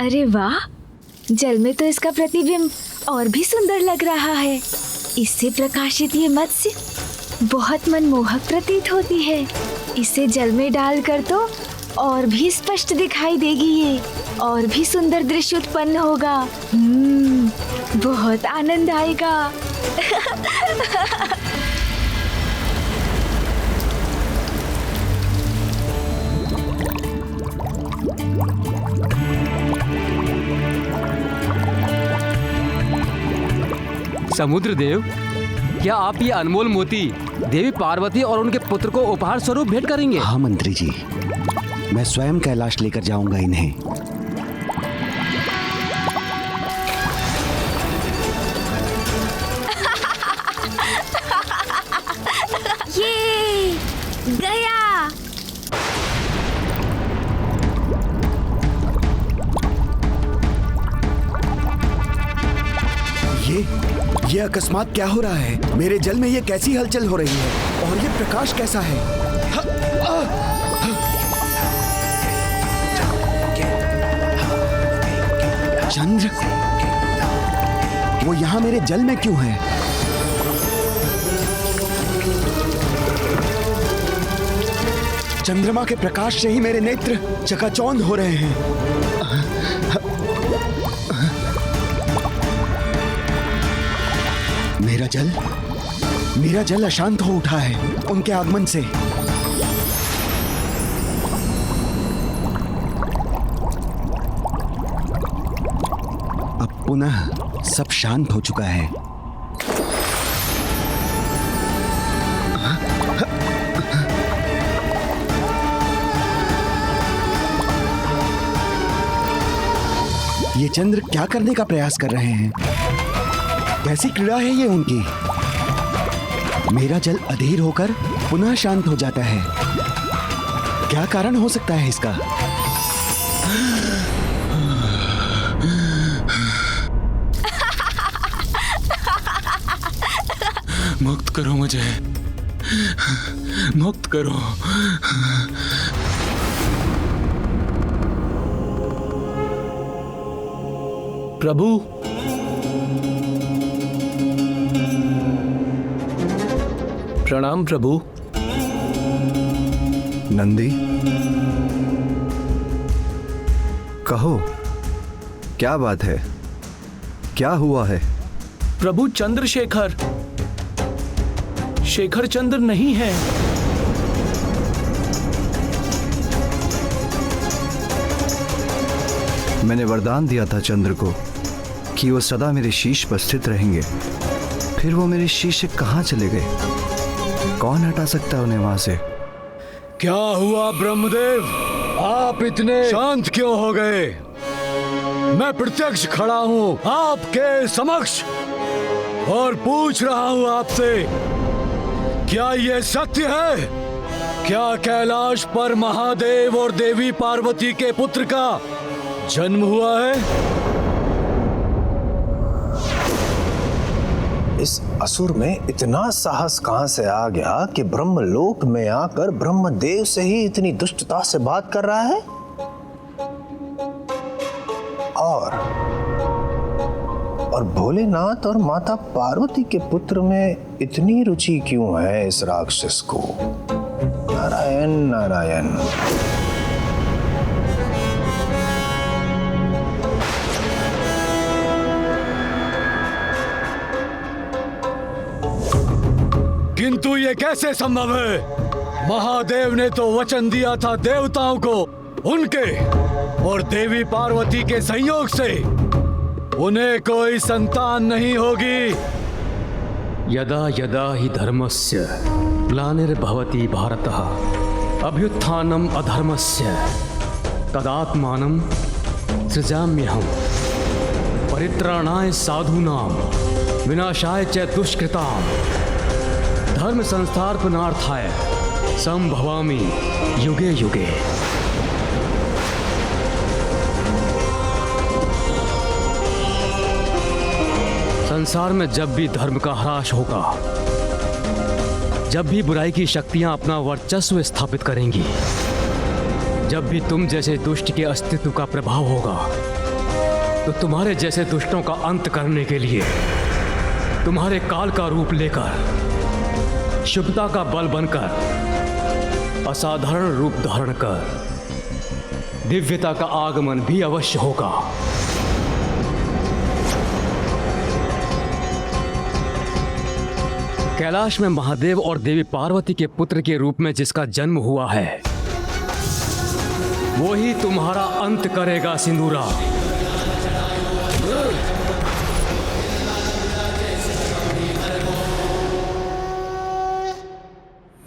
अरे वाह, जल में तो इसका प्रतिबिंब और भी सुंदर लग रहा है। इससे प्रकाशित ये मत्स्य बहुत मनमोहक प्रतीत होती है। इसे जल में डालकर तो और भी स्पष्ट दिखाई देगी ये, और भी सुंदर दृश्य उत्पन्न होगा। बहुत आनंद आएगा। समुद्र देव, क्या आप ये अनमोल मोती देवी पार्वती और उनके पुत्र को उपहार स्वरूप भेंट करेंगे? हाँ मंत्री जी, मैं स्वयं कैलाश लेकर जाऊंगा इन्हें। ये गया। ये अकस्मात क्या हो रहा है? मेरे जल में ये कैसी हलचल हो रही है? और ये प्रकाश कैसा है? चंद्र, वो यहाँ मेरे जल में क्यों है? चंद्रमा के प्रकाश से ही मेरे नेत्र चकाचौंध हो रहे हैं। मेरा जल अशांत हो उठा है उनके आगमन से। अब पुनः सब शांत हो चुका है। ये चंद्र क्या करने का प्रयास कर रहे हैं? कैसी क्रीड़ा है ये उनकी? मेरा जल अधीर होकर पुनः शांत हो जाता है। क्या कारण हो सकता है इसका? मुक्त करो मुझे, मुक्त करो। प्रभु, प्रणाम प्रभु। नंदी, कहो क्या बात है? क्या हुआ है? प्रभु, चंद्रशेखर शेखर चंद्र नहीं है। मैंने वरदान दिया था चंद्र को कि वो सदा मेरे शीश पर स्थित रहेंगे। फिर वो मेरे शीश से कहाँ चले गए? कौन हटा सकता है उन्हें वहां से? क्या हुआ ब्रह्मदेव, आप इतने शांत क्यों हो गए? मैं प्रत्यक्ष खड़ा हूं आपके समक्ष और पूछ रहा हूं आपसे, क्या ये सत्य है? क्या कैलाश पर महादेव और देवी पार्वती के पुत्र का जन्म हुआ है? इस असुर में इतना साहस कहां से आ गया कि ब्रह्मलोक में आकर ब्रह्मदेव से ही इतनी दुष्टता से बात कर रहा है? और भोलेनाथ और माता पार्वती के पुत्र में इतनी रुचि क्यों है इस राक्षस को? नारायण नारायण। किंतु ये कैसे संभव है? महादेव ने तो वचन दिया था देवताओं को, उनके और देवी पार्वती के संयोग से उन्हें कोई संतान नहीं होगी। यदा यदा हि धर्मस्य ग्लानिर्भवति भारतः अभ्युत्थानम् अधर्मस्य तदात्मानं सृजाम्यहम् परित्राणाय साधूनां विनाशाय च दुष्कृतां धर्म संस्थापनार्थाय संभवामि युगे युगे। संसार में जब भी धर्म का ह्रास होगा, जब भी बुराई की शक्तियां अपना वर्चस्व स्थापित करेंगी, जब भी तुम जैसे दुष्ट के अस्तित्व का प्रभाव होगा, तो तुम्हारे जैसे दुष्टों का अंत करने के लिए तुम्हारे काल का रूप लेकर, शुभता का बल बनकर, असाधारण रूप धारण कर दिव्यता का आगमन भी अवश्य होगा। कैलाश में महादेव और देवी पार्वती के पुत्र के रूप में जिसका जन्म हुआ है, वो ही तुम्हारा अंत करेगा सिंदूरा।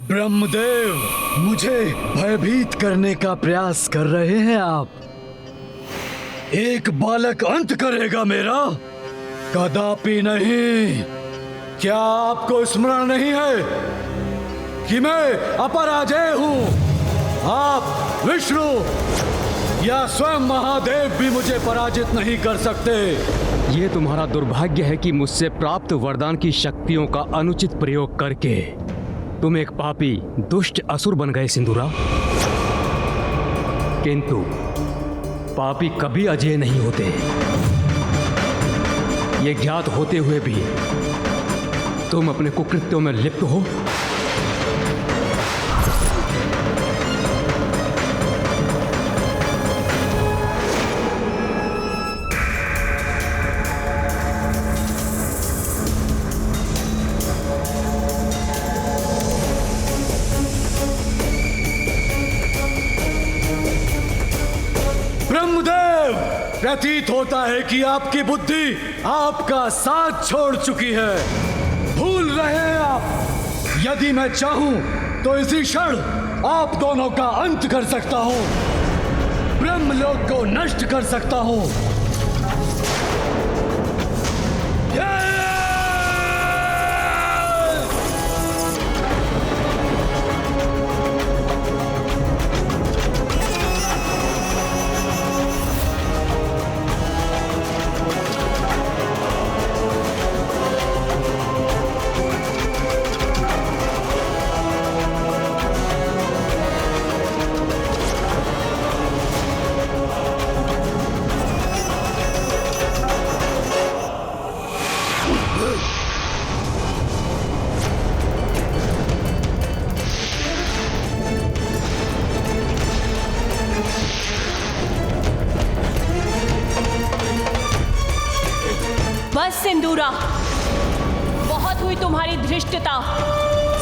ब्रह्मदेव, मुझे भयभीत करने का प्रयास कर रहे हैं आप। एक बालक अंत करेगा मेरा? कदापि नहीं। क्या आपको स्मरण नहीं है कि मैं अपराजय हूं? आप विष्णु या स्वयं महादेव भी मुझे पराजित नहीं कर सकते। ये तुम्हारा दुर्भाग्य है कि मुझसे प्राप्त वरदान की शक्तियों का अनुचित प्रयोग करके तुम एक पापी दुष्ट असुर बन गए सिंदूरा। किंतु पापी कभी अजय नहीं होते। ये ज्ञात होते हुए भी तुम अपने कुकृत्यों में लिप्त हो। प्रतीत होता है कि आपकी बुद्धि आपका साथ छोड़ चुकी है। भूल रहे हैं आप। यदि मैं चाहूं तो इसी क्षण आप दोनों का अंत कर सकता हूं, ब्रह्मलोक को नष्ट कर सकता हूं। सिंदूरा, बहुत हुई तुम्हारी धृष्टता।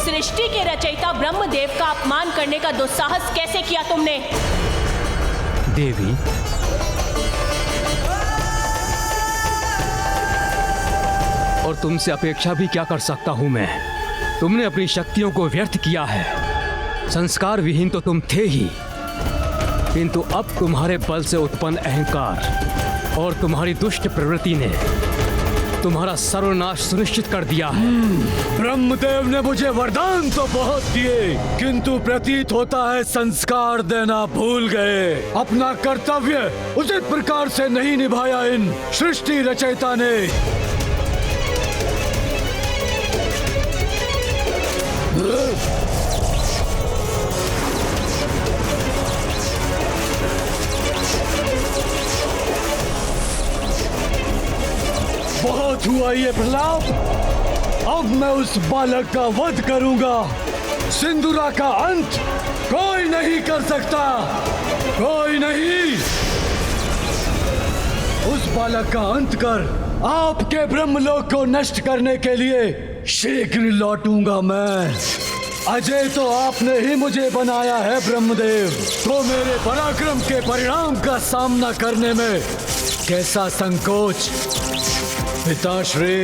सृष्टि के रचयिता ब्रह्मदेव का अपमान करने का दुस्साहस कैसे किया तुमने? देवी, और तुमसे अपेक्षा भी क्या कर सकता हूं मैं? तुमने अपनी शक्तियों को व्यर्थ किया है। संस्कार विहीन तो तुम थे ही, किंतु अब तुम्हारे बल से उत्पन्न अहंकार और तुम्हारी दुष्ट प्रवृत्ति ने तुम्हारा सर्वनाश सुनिश्चित कर दिया है। ब्रह्मदेव ने मुझे वरदान तो बहुत दिए, किंतु प्रतीत होता है संस्कार देना भूल गए। अपना कर्तव्य उचित प्रकार से नहीं निभाया इन सृष्टि रचयिता ने। बहुत हुआ ये प्रलाप। अब मैं उस बालक का वध करूंगा। सिंदूरा का अंत कोई नहीं कर सकता, कोई नहीं। उस बालक का अंत कर आपके ब्रह्मलोक को नष्ट करने के लिए शीघ्र लौटूंगा मैं। अजय तो आपने ही मुझे बनाया है ब्रह्मदेव, तो मेरे पराक्रम के परिणाम का सामना करने में कैसा संकोच पिताश्री।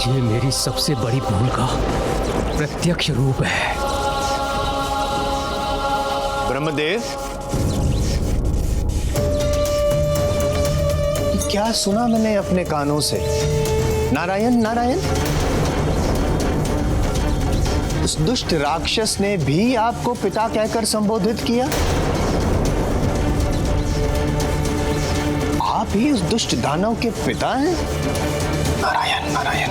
ये मेरी सबसे बड़ी भूल का प्रत्यक्ष रूप है। ब्रह्मदेव, क्या सुना मैंने अपने कानों से? नारायण नारायण। उस दुष्ट राक्षस ने भी आपको पिता कहकर संबोधित किया? आप ही उस दुष्ट दानव के पिता हैं? नारायण नारायण।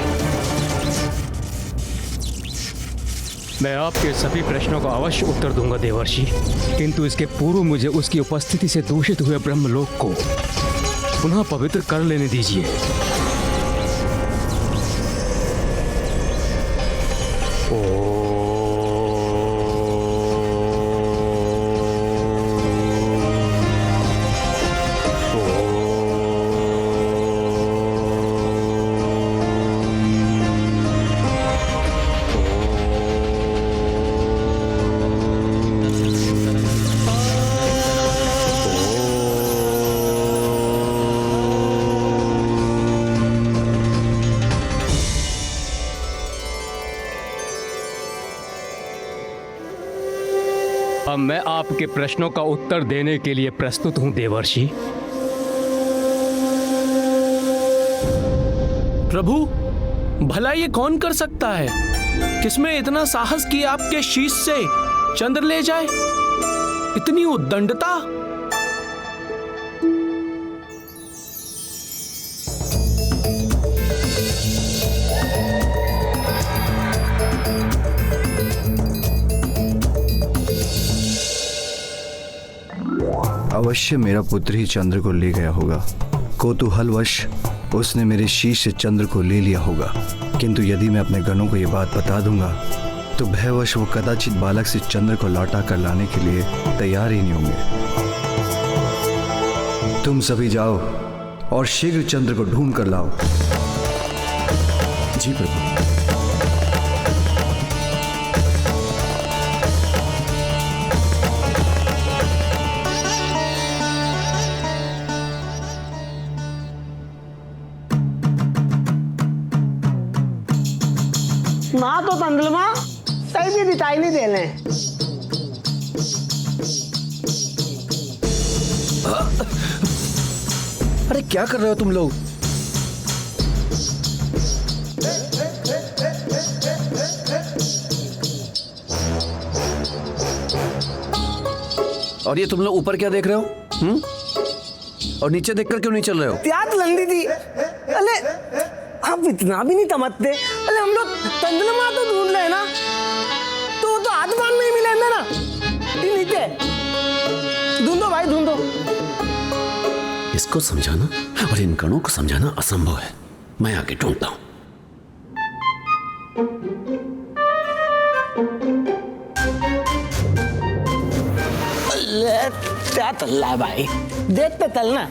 मैं आपके सभी प्रश्नों का अवश्य उत्तर दूंगा देवर्षि, किंतु इसके पूर्व मुझे उसकी उपस्थिति से दूषित हुए ब्रह्मलोक को पुनः पवित्र कर लेने दीजिए। अब मैं आपके प्रश्नों का उत्तर देने के लिए प्रस्तुत हूं देवर्षि। प्रभु, भला ये कौन कर सकता है? किसमें इतना साहस कि आपके शीश से चंद्र ले जाए? इतनी उद्दंडता? अवश्य मेरा पुत्र ही चंद्र को ले गया होगा। कौतूहलवश उसने मेरे शीश से चंद्र को ले लिया होगा, किंतु यदि मैं अपने गणों को यह बात बता दूंगा तो भयवश वो कदाचित बालक से चंद्र को लौटा कर लाने के लिए तैयार ही नहीं होंगे। तुम सभी जाओ और शीघ्र चंद्र को ढूंढ कर लाओ। जी प्रभु। माँ तो तंदलमा कहीं भी दिखाई नहीं देने। अरे क्या कर रहे हो तुम लोग? और ये तुम लोग ऊपर क्या देख रहे हो? और नीचे देखकर क्यों नहीं चल रहे हो? प्यास लंदी थी। अरे आप इतना भी नहीं समझते। अरे हम लोग तंदलमा तो ढूंढ रहे हैं ना, तो आसमान में ही मिलेंगे ना। नीचे ढूंढो भाई, ढूंढो। इसको समझाना और इन गणों को समझाना असंभव है। मैं आगे ढूंढता हूं। क्या चल रहा है भाई? देखते चलना।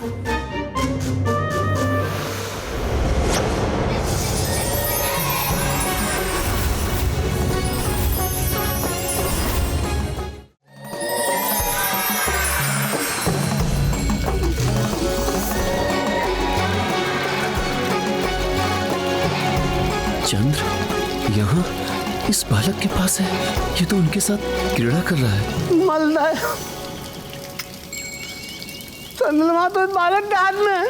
चंद्र यहाँ इस बालक के पास है। ये तो उनके साथ क्रीड़ा कर रहा है। मलदा चंद्रमा तो इस बालक के हाथ में है।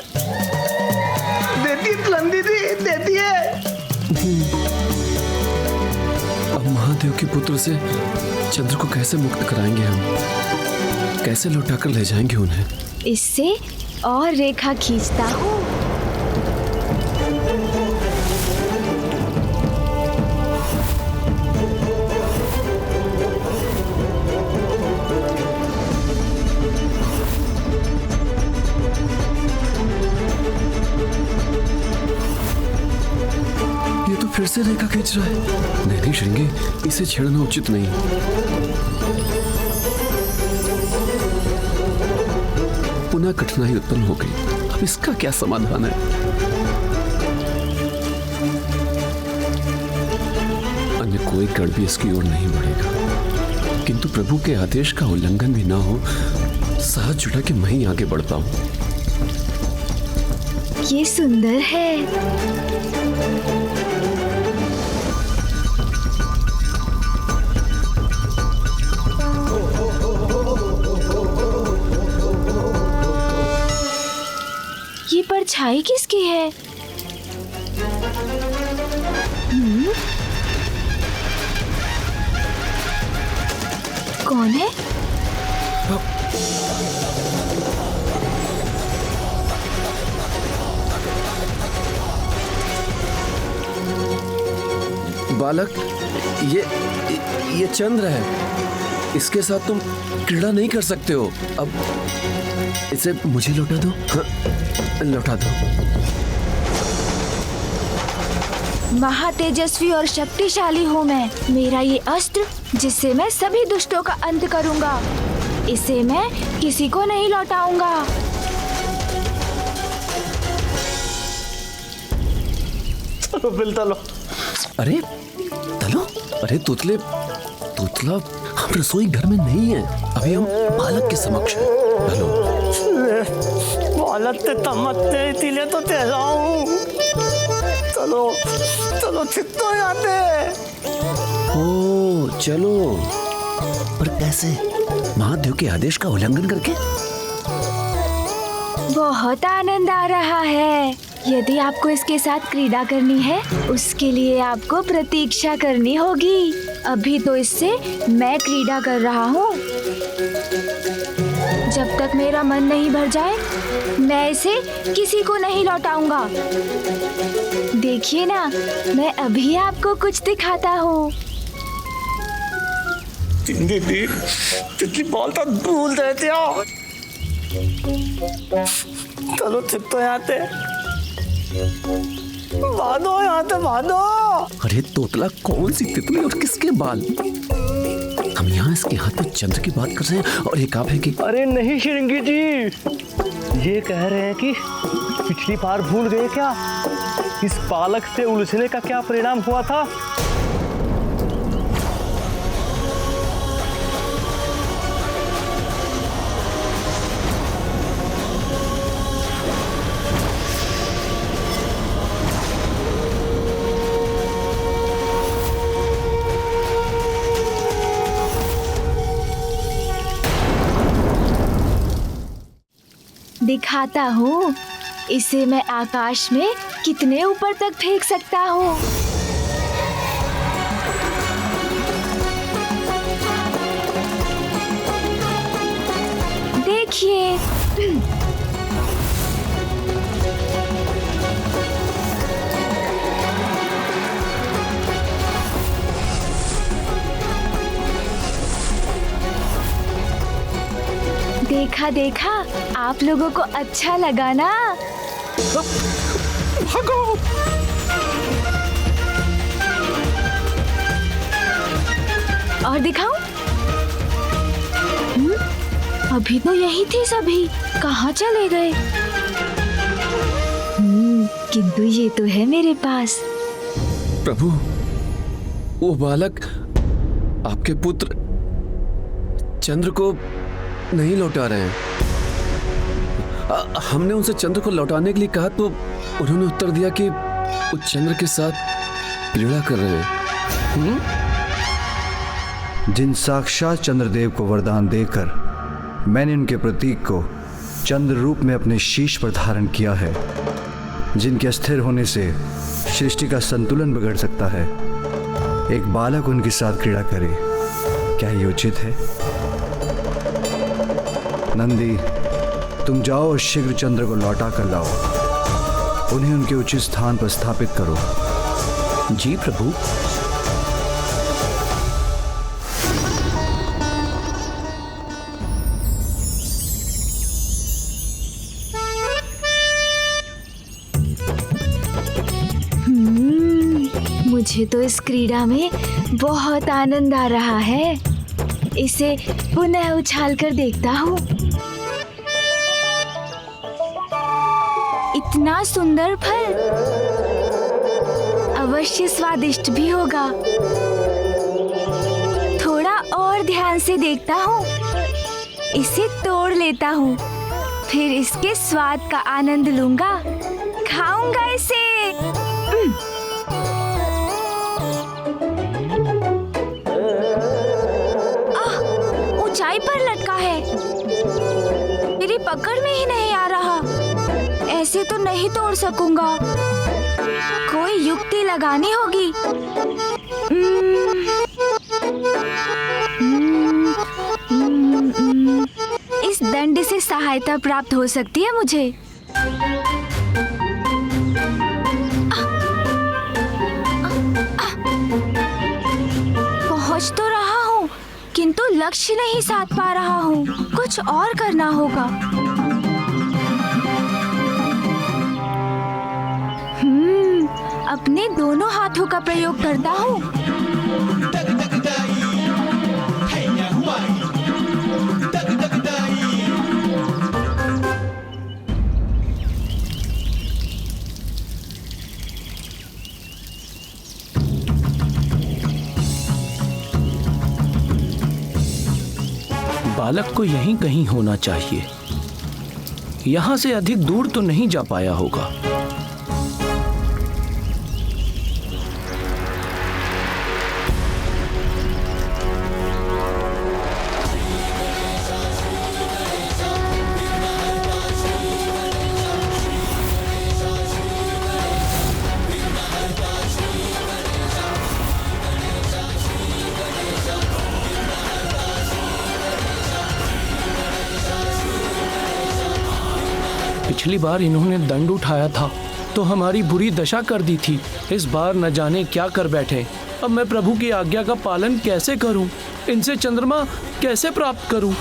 देती लंदी थी, देती है। अब महादेव के पुत्र से चंद्र को कैसे मुक्त कराएंगे हम? कैसे लौटा कर ले जाएंगे उन्हें? इससे और रेखा खींचता हूँ। फिर से रेखा खींच रहा है। नहीं श्रृंगी, इसे छेड़ना उचित नहीं। पुनः कठिनाई उत्पन्न हो गई। अब इसका क्या समाधान है? अन्य कोई गण भी इसकी ओर नहीं बढ़ेगा, किंतु प्रभु के आदेश का उल्लंघन भी ना हो, साहस जुटा के मैं ही आगे बढ़ता हूं। ये सुंदर है। ये परछाई किसकी है? कौन है? बालक, ये चंद्र है। इसके साथ तुम क्रीड़ा नहीं कर सकते हो। अब इसे मुझे लौटा दो। हाँ, लौटा दो। महातेजस्वी और शक्तिशाली हूँ मैं। मेरा ये अस्त्र जिससे मैं सभी दुष्टों का अंत करूँगा, इसे मैं किसी को नहीं लौटाऊंगा। चलो बिल तलो। अरे तलो, अरे तोतला हम रसोई घर में नहीं है, अभी हम बालक के समक्ष हैं। तलो बालक ते तमत्ते तिले तो तेजाऊं। चलो चित्तो आते। ओ चलो, पर कैसे? महादेव के आदेश का उल्लंघन करके? बहुत आनंद आ रहा है। यदि आपको इसके साथ क्रीड़ा करनी है, उसके लिए आपको प्रतीक्षा करनी होगी। अभी तो इससे मैं क्रीड़ा कर रहा हूँ। जब तक मेरा मन नहीं भर जाए, मैं इसे किसी को नहीं लौटाऊंगा। देखिए ना, मैं अभी आपको कुछ दिखाता हूँ। तितली बोलता भूल देते हो। चलो चित्तो आते। भादो यहाँ पे भादो। अरे तोतला, कौन सी तितली और किसके बाल? हम यहाँ इसके हाथ में चंद्र की बात कर रहे हैं और एक आप है कि... अरे नहीं श्रृंगी जी, ये कह रहे हैं कि पिछली बार भूल गए क्या, इस बालक से उलझने का क्या परिणाम हुआ था? दिखाता हूँ, इसे मैं आकाश में कितने ऊपर तक फेंक सकता हूँ। देखिए। देखा, आप लोगों को अच्छा लगा ना? भागो। और दिखाऊं? अभी तो यही थे सभी, कहाँ चले गए? किंतु ये तो है मेरे पास। प्रभु, वो बालक आपके पुत्र चंद्र को नहीं लौटा रहे हैं। हमने उनसे चंद्र को लौटाने के लिए कहा तो उन्होंने उत्तर दिया कि वो चंद्र के साथ क्रीड़ा कर रहे हैं। जिन साक्षात चंद्रदेव को वरदान देकर मैंने उनके प्रतीक को चंद्र रूप में अपने शीश पर धारण किया है, जिनके अस्थिर होने से सृष्टि का संतुलन बिगड़ सकता है, एक बालक उनके साथ क्रीड़ा करे, क्या ये उचित है? नंदी, तुम जाओ और शीघ्र चंद्र को लौटा कर लाओ। उन्हें उनके उचित स्थान पर स्थापित करो। जी प्रभु। मुझे तो इस क्रीड़ा में बहुत आनंद आ रहा है। इसे पुनः उछालकर देखता हूँ। इतना सुंदर फल, अवश्य स्वादिष्ट भी होगा। थोड़ा और ध्यान से देखता हूँ। इसे तोड़ लेता हूँ, फिर इसके स्वाद का आनंद लूंगा, खाऊंगा इसे। ऊंचाई पर लटका है, मेरी पकड़ में ही नहीं आ रहा। ऐसे तो नहीं तोड़ सकूंगा, कोई युक्ति लगानी होगी। इस दंड से सहायता प्राप्त हो सकती है मुझे। किंतु लक्ष्य नहीं साध पा रहा हूँ। कुछ और करना होगा। अपने दोनों हाथों का प्रयोग करता हूँ। बालक को यहीं कहीं होना चाहिए। यहां से अधिक दूर तो नहीं जा पाया होगा। पिछली बार इन्होंने दंड उठाया था तो हमारी बुरी दशा कर दी थी। इस बार न जाने क्या कर बैठे। अब मैं प्रभु की आज्ञा का पालन कैसे करूं? इनसे चंद्रमा कैसे प्राप्त करूं?